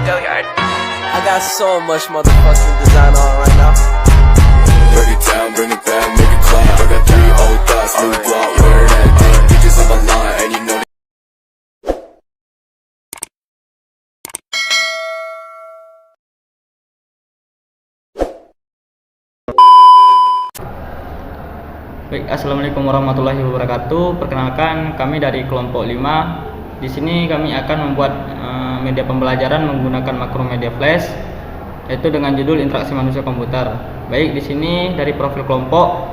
I got so much motherfucking design on right now. Break it down, bring it back, make it clap. I got 3 old thoughts, new block, wear that thing. Bitches on my line, and you know. Baik, assalamualaikum warahmatullahi wabarakatuh. Perkenalkan, kami dari kelompok 5. Di sini kami akan membuat media pembelajaran menggunakan makromedia flash, yaitu dengan judul interaksi manusia komputer. Baik, di sini dari profil kelompok,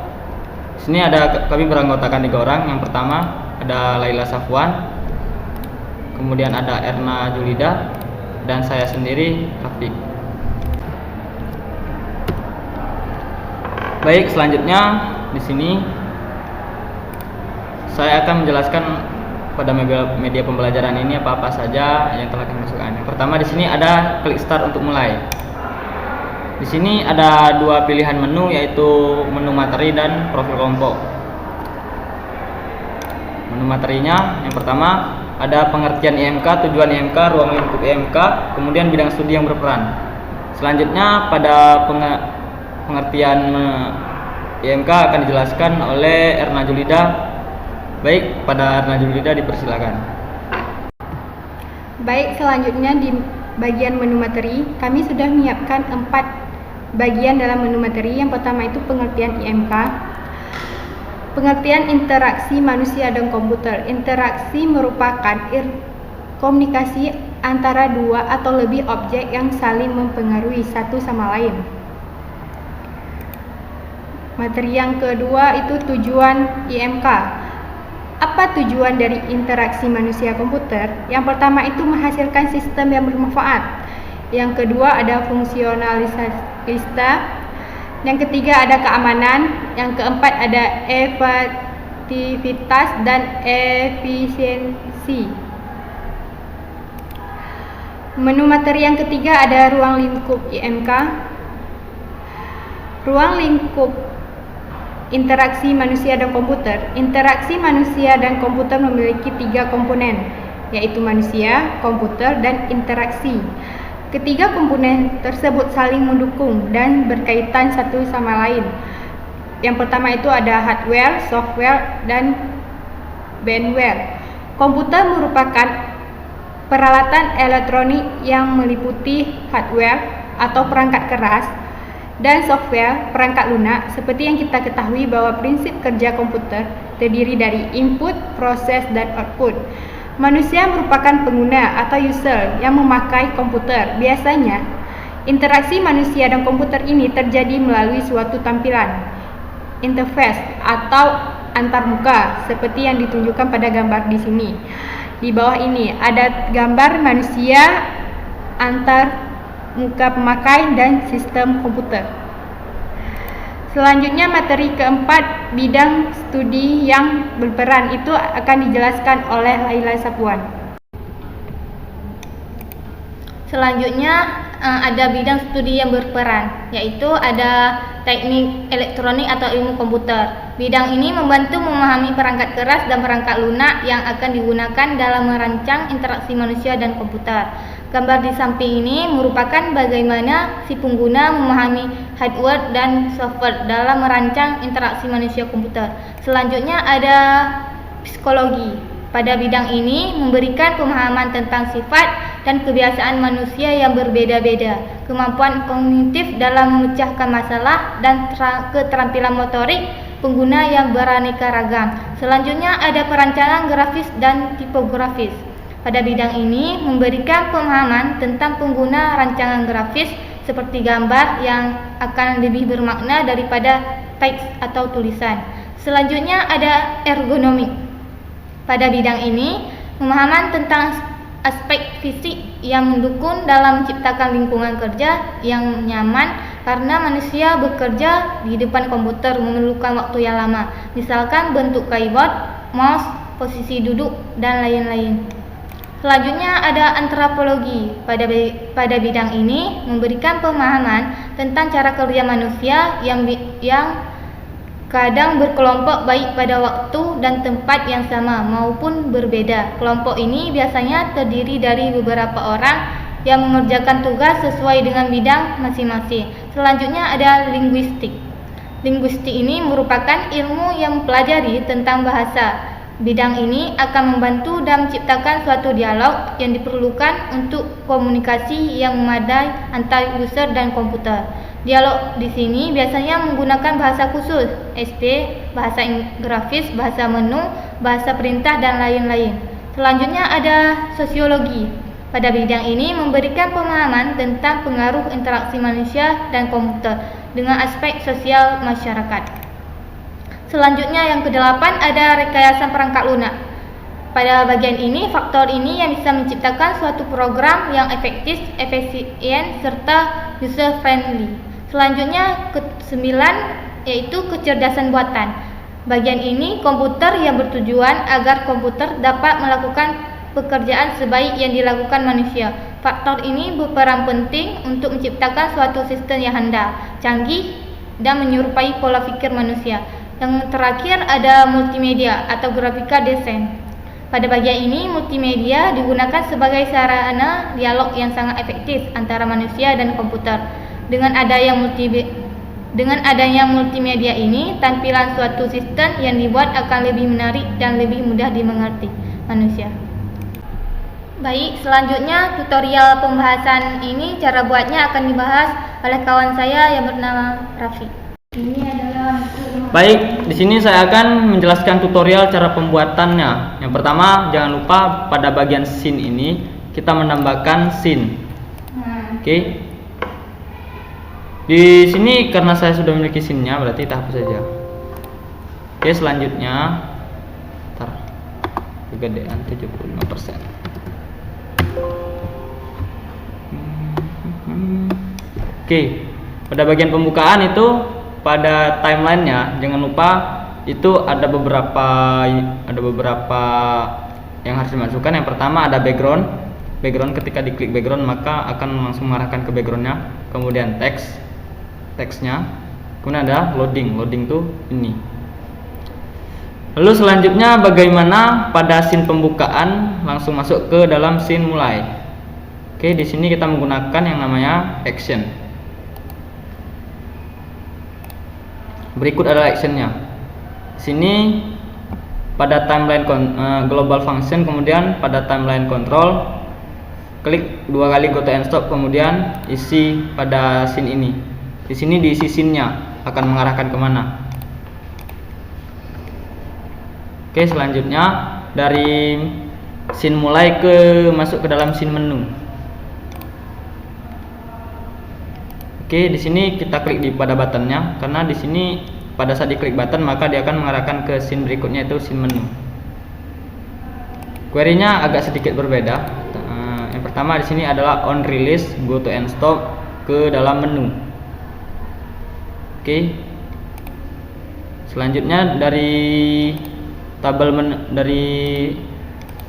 di sini kami beranggotakan 3 orang. Yang pertama ada Laila Safwan, kemudian ada Erna Julida, dan saya sendiri Rafiq. Baik, selanjutnya di sini saya akan menjelaskan pada media pembelajaran ini apa-apa saja yang telah kami masukkan. Yang pertama di sini ada klik start untuk mulai. Di sini ada 2 pilihan menu, yaitu menu materi dan profil kelompok. Menu materinya yang pertama ada pengertian IMK, tujuan IMK, ruang lingkup IMK, kemudian bidang studi yang berperan. Selanjutnya pada pengertian IMK akan dijelaskan oleh Erna Julida. Baik, pada Erna Julida dipersilakan. Baik, selanjutnya di bagian menu materi, kami sudah menyiapkan 4 bagian dalam menu materi. Yang pertama itu pengertian IMK. Pengertian interaksi manusia dan komputer. Interaksi merupakan komunikasi antara 2 atau lebih objek yang saling mempengaruhi satu sama lain. Materi yang kedua itu tujuan IMK. Apa tujuan dari interaksi manusia komputer? Yang pertama itu menghasilkan sistem yang bermanfaat. Yang kedua ada fungsionalitas. Yang ketiga ada keamanan. Yang keempat ada efektivitas dan efisiensi. Menu materi yang ketiga ada ruang lingkup IMK. Ruang lingkup interaksi manusia dan komputer. Interaksi manusia dan komputer memiliki 3 komponen, yaitu manusia, komputer, dan interaksi. Ketiga komponen tersebut saling mendukung dan berkaitan satu sama lain. Yang pertama itu ada hardware, software, dan bandware. Komputer merupakan peralatan elektronik yang meliputi hardware atau perangkat keras dan software perangkat lunak. Seperti yang kita ketahui bahwa prinsip kerja komputer terdiri dari input, proses, dan output. Manusia merupakan pengguna atau user yang memakai komputer. Biasanya, interaksi manusia dan komputer ini terjadi melalui suatu tampilan, interface atau antarmuka, seperti yang ditunjukkan pada gambar di sini. Di bawah ini ada gambar manusia, antar muka pemakai, dan sistem komputer. Selanjutnya materi keempat, bidang studi yang berperan, itu akan dijelaskan oleh Laila Safwan. Selanjutnya ada bidang studi yang berperan, yaitu ada teknik elektronik atau ilmu komputer. Bidang ini membantu memahami perangkat keras dan perangkat lunak yang akan digunakan dalam merancang interaksi manusia dan komputer. Gambar di samping ini merupakan bagaimana si pengguna memahami hardware dan software dalam merancang interaksi manusia komputer. Selanjutnya ada psikologi. Pada bidang ini memberikan pemahaman tentang sifat dan kebiasaan manusia yang berbeda-beda, kemampuan kognitif dalam memecahkan masalah, dan keterampilan motorik pengguna yang beraneka ragam. Selanjutnya ada perancangan grafis dan tipografis. Pada bidang ini memberikan pemahaman tentang pengguna rancangan grafis seperti gambar yang akan lebih bermakna daripada teks atau tulisan. Selanjutnya ada ergonomik. Pada bidang ini pemahaman tentang aspek fisik yang mendukung dalam menciptakan lingkungan kerja yang nyaman, karena manusia bekerja di depan komputer memerlukan waktu yang lama, misalkan bentuk keyboard, mouse, posisi duduk, dan lain-lain. Selanjutnya ada antropologi. Pada bidang ini memberikan pemahaman tentang cara kerja manusia yang kadang berkelompok baik pada waktu dan tempat yang sama maupun berbeda. Kelompok ini biasanya terdiri dari beberapa orang yang mengerjakan tugas sesuai dengan bidang masing-masing. Selanjutnya ada linguistik. Linguistik ini merupakan ilmu yang mempelajari tentang bahasa. Bidang ini akan membantu dalam menciptakan suatu dialog yang diperlukan untuk komunikasi yang memadai antara user dan komputer. Dialog di sini biasanya menggunakan bahasa khusus, SP, bahasa grafis, bahasa menu, bahasa perintah, dan lain-lain. Selanjutnya ada sosiologi. Pada bidang ini memberikan pemahaman tentang pengaruh interaksi manusia dan komputer dengan aspek sosial masyarakat. Selanjutnya yang ke-8 ada rekayasa perangkat lunak. Pada bagian ini, faktor ini yang bisa menciptakan suatu program yang efektif, efisien, serta user friendly. Selanjutnya ke-9 yaitu kecerdasan buatan. Bagian ini komputer yang bertujuan agar komputer dapat melakukan pekerjaan sebaik yang dilakukan manusia. Faktor ini berperan penting untuk menciptakan suatu sistem yang handal, canggih, dan menyerupai pola pikir manusia. Yang terakhir ada multimedia atau grafika desain. Pada bagian ini, multimedia digunakan sebagai sarana dialog yang sangat efektif antara manusia dan komputer. Dengan adanya multimedia ini, tampilan suatu sistem yang dibuat akan lebih menarik dan lebih mudah dimengerti manusia. Baik, selanjutnya tutorial pembahasan ini cara buatnya akan dibahas oleh kawan saya yang bernama Raffi. Ini adalah Baik, di sini saya akan menjelaskan tutorial cara pembuatannya. Yang pertama, jangan lupa pada bagian scene ini kita menambahkan scene. Oke. Di sini karena saya sudah memiliki scene-nya, berarti kita hapus saja. Oke, selanjutnya kegedean 75%. Oke, pada bagian pembukaan itu pada timelinenya jangan lupa itu ada beberapa yang harus dimasukkan. Yang pertama ada background. Ketika diklik background maka akan langsung mengarahkan ke backgroundnya. Kemudian teksnya. Kemudian ada loading tuh ini. Lalu selanjutnya bagaimana pada scene pembukaan langsung masuk ke dalam scene mulai. Oke, di sini kita menggunakan yang namanya action. Berikut adalah actionnya. Sini pada timeline global function, kemudian pada timeline control klik 2 kali go to end stop, kemudian isi pada scene ini. Di sini diisi scene-nya akan mengarahkan kemana. Oke, selanjutnya dari scene mulai masuk ke dalam scene menu. Oke, di sini kita klik pada buttonnya karena di sini pada saat diklik button maka dia akan mengarahkan ke scene berikutnya, itu scene menu. Query-nya agak sedikit berbeda. Yang pertama di sini adalah on release go to end stop ke dalam menu. Oke. Selanjutnya dari tabel dari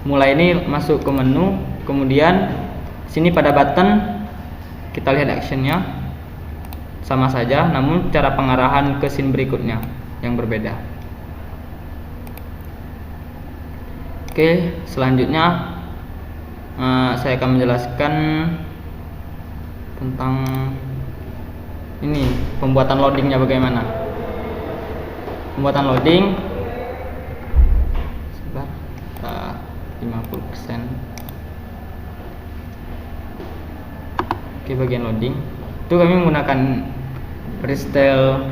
mulai ini masuk ke menu, kemudian sini pada button kita lihat actionnya sama saja, namun cara pengarahan ke scene berikutnya yang berbeda. Oke, selanjutnya saya akan menjelaskan tentang ini pembuatan loadingnya bagaimana. Pembuatan loading 50%. Oke, bagian loading itu kami menggunakan Restyle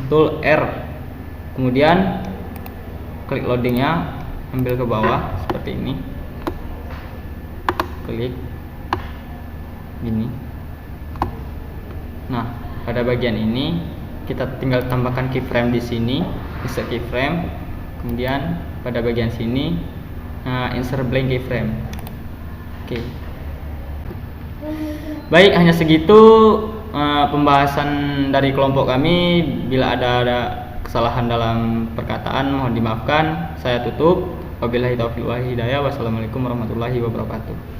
tool R, kemudian klik loadingnya, ambil ke bawah seperti ini, klik gini. Nah, pada bagian ini kita tinggal tambahkan keyframe di sini, insert keyframe, kemudian pada bagian sini insert blank keyframe. Oke. Baik, hanya segitu pembahasan dari kelompok kami. Bila ada kesalahan dalam perkataan mohon dimaafkan. Saya tutup. Wabillahi taufiq wal hidayah. Wassalamualaikum warahmatullahi wabarakatuh.